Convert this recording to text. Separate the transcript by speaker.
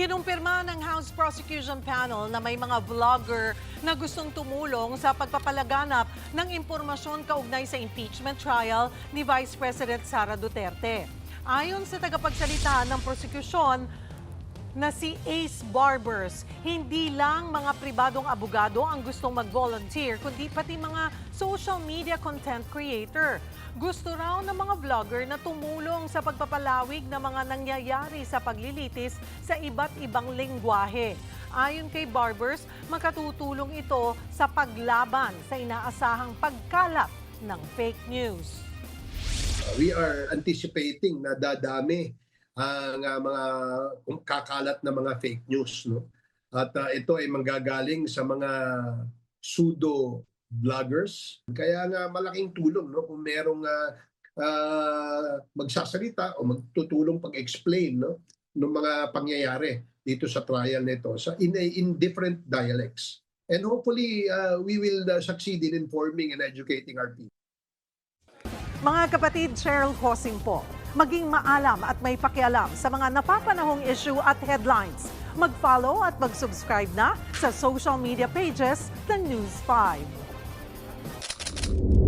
Speaker 1: Kinumpirma ng House Prosecution Panel na may mga vlogger na gustong tumulong sa pagpapalaganap ng impormasyon kaugnay sa impeachment trial ni Vice President Sara Duterte. Ayon sa tagapagsalita ng prosekusyon na si Ace Barbers, hindi lang mga pribadong abogado ang gustong mag-volunteer, kundi pati mga social media content creator. Gusto raw ng mga vlogger na tumulong sa pagpapalawig ng mga nangyayari sa paglilitis sa iba't ibang lengguwahe. Ayon kay Barbers, makatutulong ito sa paglaban sa inaasahang pagkalat ng fake news.
Speaker 2: We are anticipating na dadami ang mga kakalat na mga fake news, no? At ito ay manggagaling sa mga pseudo vloggers. Kaya nga malaking tulong, no, kung merong magsasalita o magtutulong pag-explain, no, ng mga pangyayari dito sa trial nito in different dialects. And hopefully we will succeed in informing and educating our people.
Speaker 1: Mga kapatid, Cheryl Hosing po, maging maalam at may pakialam sa mga napapanahong issue at headlines. Mag-follow at mag-subscribe na sa social media pages ng News 5.